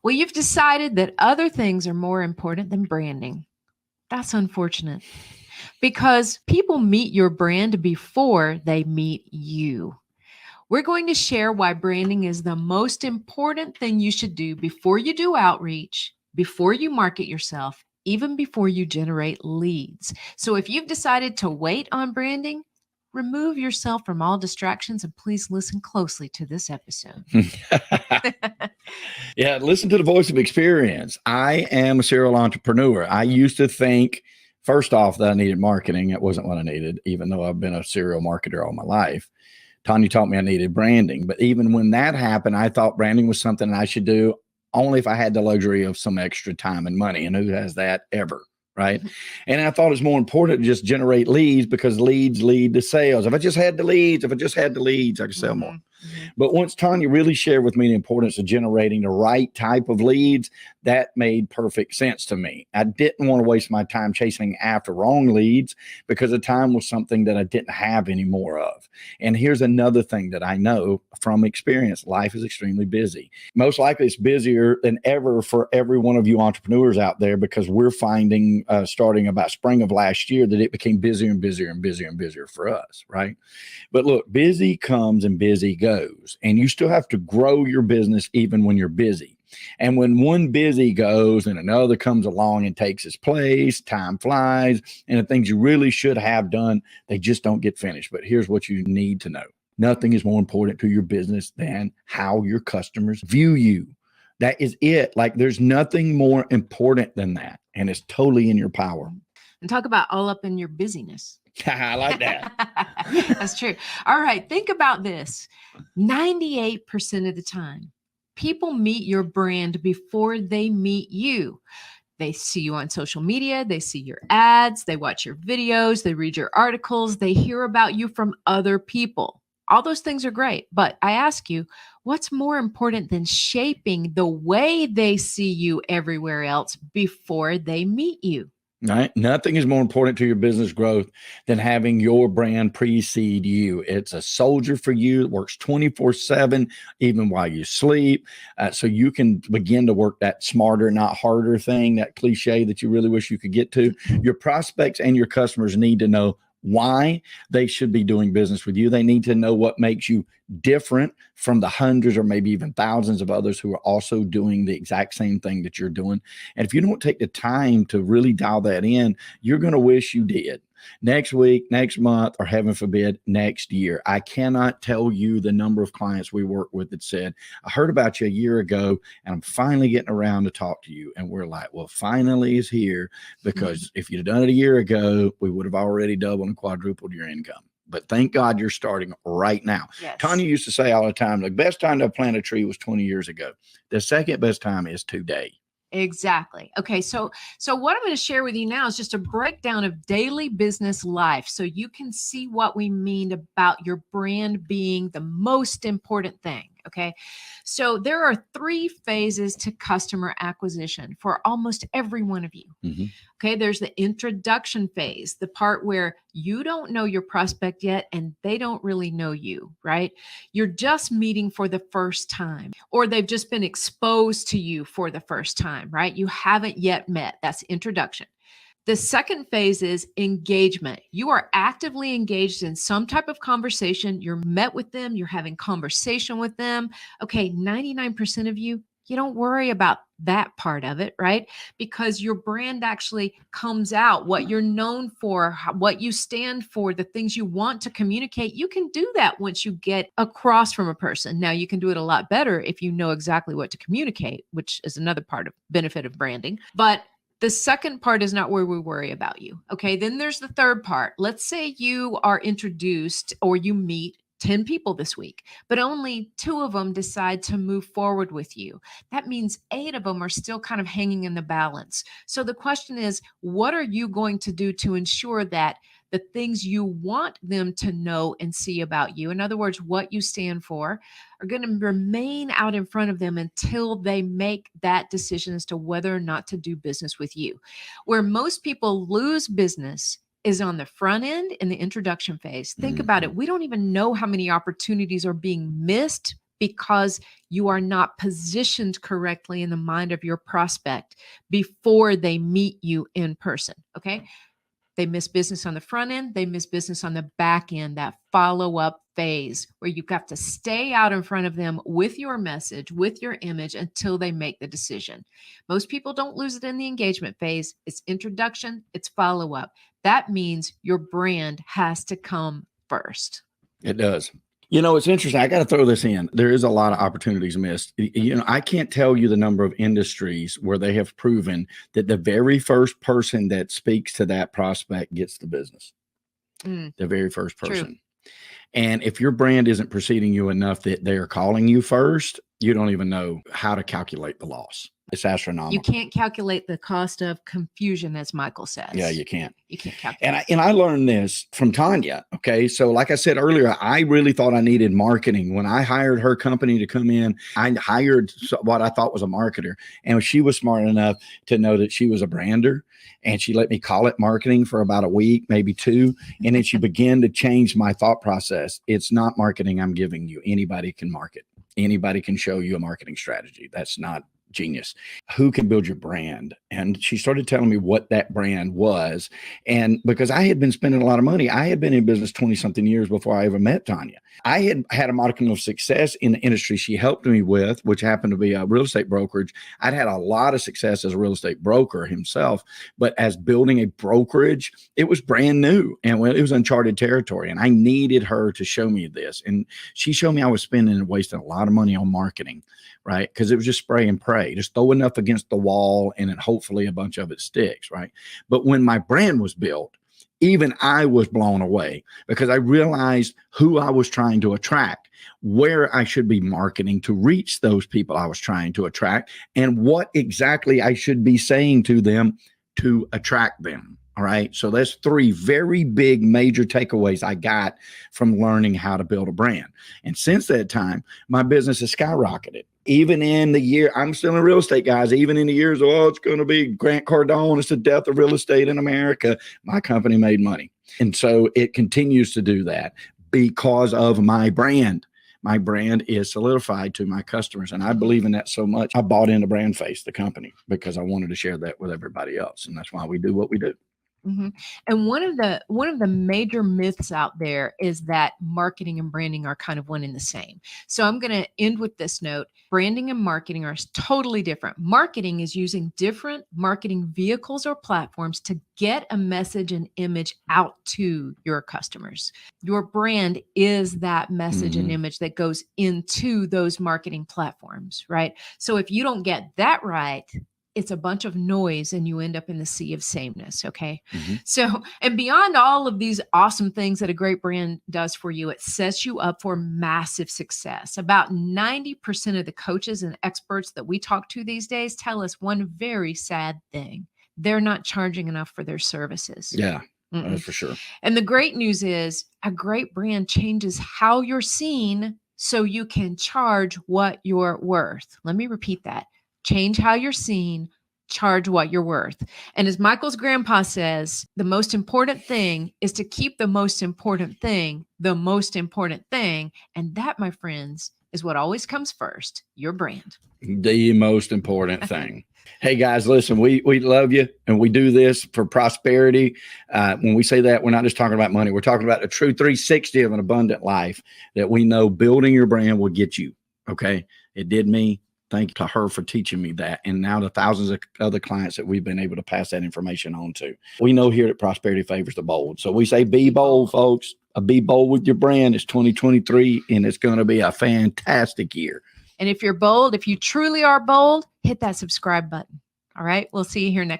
Well, you've decided that other things are more important than branding. That's unfortunate because people meet your brand before they meet you. We're going to share why branding is the most important thing you should do before you do outreach, before you market yourself, even before you generate leads. So if you've decided to wait on branding, remove yourself from all distractions and please listen closely to this episode. Yeah, listen to the voice of experience. I am a serial entrepreneur. I used to think, first off, that I needed marketing. It wasn't what I needed, even though I've been a serial marketer all my life. Tanya taught me I needed branding. But even when that happened, I thought branding was something I should do only if I had the luxury of some extra time and money. And who has that ever? Right. And I thought it's more important to just generate leads because leads lead to sales. If I just had the leads, I could sell more. But once Tanya really shared with me the importance of generating the right type of leads, that made perfect sense to me. I didn't want to waste my time chasing after wrong leads because the time was something that I didn't have any more of. And here's another thing that I know from experience. Life is extremely busy. Most likely it's busier than ever for every one of you entrepreneurs out there because we're finding starting about spring of last year that it became busier and busier and busier and busier for us, right? But look, busy comes and busy goes, and you still have to grow your business even when you're busy. And when one busy goes and another comes along and takes its place, time flies, and the things you really should have done, they just don't get finished. But here's what you need to know. Nothing is more important to your business than how your customers view you. That is it. Like there's nothing more important than that. And it's totally in your power. And talk about all up in your busyness. I like that. That's true. All right. Think about this. 98% of the time, people meet your brand before they meet you. They see you on social media. They see your ads. They watch your videos. They read your articles. They hear about you from other people. All those things are great. But I ask you, what's more important than shaping the way they see you everywhere else before they meet you? Right. Nothing is more important to your business growth than having your brand precede you. It's a soldier for you. It works 24/7, even while you sleep. So you can begin to work that smarter, not harder thing, that cliche that you really wish you could get to. Your prospects and your customers need to know why they should be doing business with you. They need to know what makes you different from the hundreds or maybe even thousands of others who are also doing the exact same thing that you're doing. And if you don't take the time to really dial that in, you're going to wish you did. Next week, next month, or heaven forbid, next year. I cannot tell you the number of clients we work with that said, I heard about you a year ago and I'm finally getting around to talk to you. And we're like, well, finally is here because if you'd have done it a year ago, we would have already doubled and quadrupled your income. But thank God you're starting right now. Yes. Tanya used to say all the time, the best time to plant a tree was 20 years ago. The second best time is today. Exactly. Okay. So what I'm going to share with you now is just a breakdown of daily business life so you can see what we mean about your brand being the most important thing. Okay. So there are 3 phases to customer acquisition for almost every one of you. Mm-hmm. Okay. There's the introduction phase, the part where you don't know your prospect yet and they don't really know you, right? You're just meeting for the first time, or they've just been exposed to you for the first time, right? You haven't yet met. That's introduction. The second phase is engagement. You are actively engaged in some type of conversation. You're met with them. You're having conversation with them. Okay, 99% of you don't worry about that part of it, right? Because your brand actually comes out, what you're known for, what you stand for, the things you want to communicate. You can do that once you get across from a person. Now, you can do it a lot better if you know exactly what to communicate, which is another part of benefit of branding. But the second part is not where we worry about you. Okay. Then there's the third part. Let's say you are introduced or you meet 10 people this week, but only 2 of them decide to move forward with you. That means 8 of them are still kind of hanging in the balance. So the question is, what are you going to do to ensure that the things you want them to know and see about you, in other words, what you stand for, are going to remain out in front of them until they make that decision as to whether or not to do business with you? Where most people lose business is on the front end in the introduction phase. Think about it. We don't even know how many opportunities are being missed because you are not positioned correctly in the mind of your prospect before they meet you in person. Okay. They miss business on the front end. They miss business on the back end, that follow-up phase where you've got to stay out in front of them with your message, with your image until they make the decision. Most people don't lose it in the engagement phase. It's introduction, it's follow-up. That means your brand has to come first. It does. You know, it's interesting. I got to throw this in. There is a lot of opportunities missed. You know, I can't tell you the number of industries where they have proven that the very first person that speaks to that prospect gets the business. The very first person. True. And if your brand isn't preceding you enough that they are calling you first, you don't even know how to calculate the loss. It's astronomical. You can't calculate the cost of confusion, as Michael says. Yeah, you can't. You can't calculate. And I learned this from Tanya. Okay. So like I said earlier, I really thought I needed marketing. When I hired her company to come in, I hired what I thought was a marketer. And she was smart enough to know that she was a brander. And she let me call it marketing for about a week, maybe two. And then she began to change my thought process. It's not marketing I'm giving you. Anybody can market. Anybody can show you a marketing strategy. That's not genius. Who can build your brand? And she started telling me what that brand was. And because I had been spending a lot of money, I had been in business 20 something years before I ever met Tanya. I had had a modicum of success in the industry she helped me with, which happened to be a real estate brokerage. I'd had a lot of success as a real estate broker himself, but as building a brokerage, it was brand new and it was uncharted territory. And I needed her to show me this. And she showed me I was spending and wasting a lot of money on marketing, right? Because it was just spray and pray. Just throw enough against the wall and then hopefully a bunch of it sticks, right? But when my brand was built, even I was blown away because I realized who I was trying to attract, where I should be marketing to reach those people I was trying to attract, and what exactly I should be saying to them to attract them. All right. So that's three very big major takeaways I got from learning how to build a brand. And since that time, my business has skyrocketed. Even in the year, I'm still in real estate, guys, even in the years, oh, it's going to be Grant Cardone, it's the death of real estate in America. My company made money. And so it continues to do that because of my brand. My brand is solidified to my customers. And I believe in that so much. I bought into BrandFace, the company, because I wanted to share that with everybody else. And that's why we do what we do. Mm-hmm. And one of the major myths out there is that marketing and branding are kind of one and the same. So I'm going to end with this note. Branding and marketing are totally different. Marketing is using different marketing vehicles or platforms to get a message and image out to your customers. Your brand is that message and image that goes into those marketing platforms, right? So if you don't get that right, it's a bunch of noise and you end up in the sea of sameness. Okay. So, and beyond all of these awesome things that a great brand does for you, it sets you up for massive success. About 90% of the coaches and experts that we talk to these days tell us one very sad thing. They're not charging enough for their services. Yeah. That's for sure. And the great news is a great brand changes how you're seen so you can charge what you're worth. Let me repeat that. Change how you're seen, charge what you're worth. And as Michael's grandpa says, the most important thing is to keep the most important thing the most important thing. And that, my friends, is what always comes first, your brand. The most important thing. Hey, guys, listen, we love you, and we do this for prosperity. When we say that, we're not just talking about money. We're talking about a true 360 of an abundant life that we know building your brand will get you, okay? It did me. Thank you to her for teaching me that. And now the thousands of other clients that we've been able to pass that information on to. We know here that prosperity favors the bold. So we say, be bold, folks. Be bold with your brand. It's 2023, and it's going to be a fantastic year. And if you're bold, if you truly are bold, hit that subscribe button. All right. We'll see you here next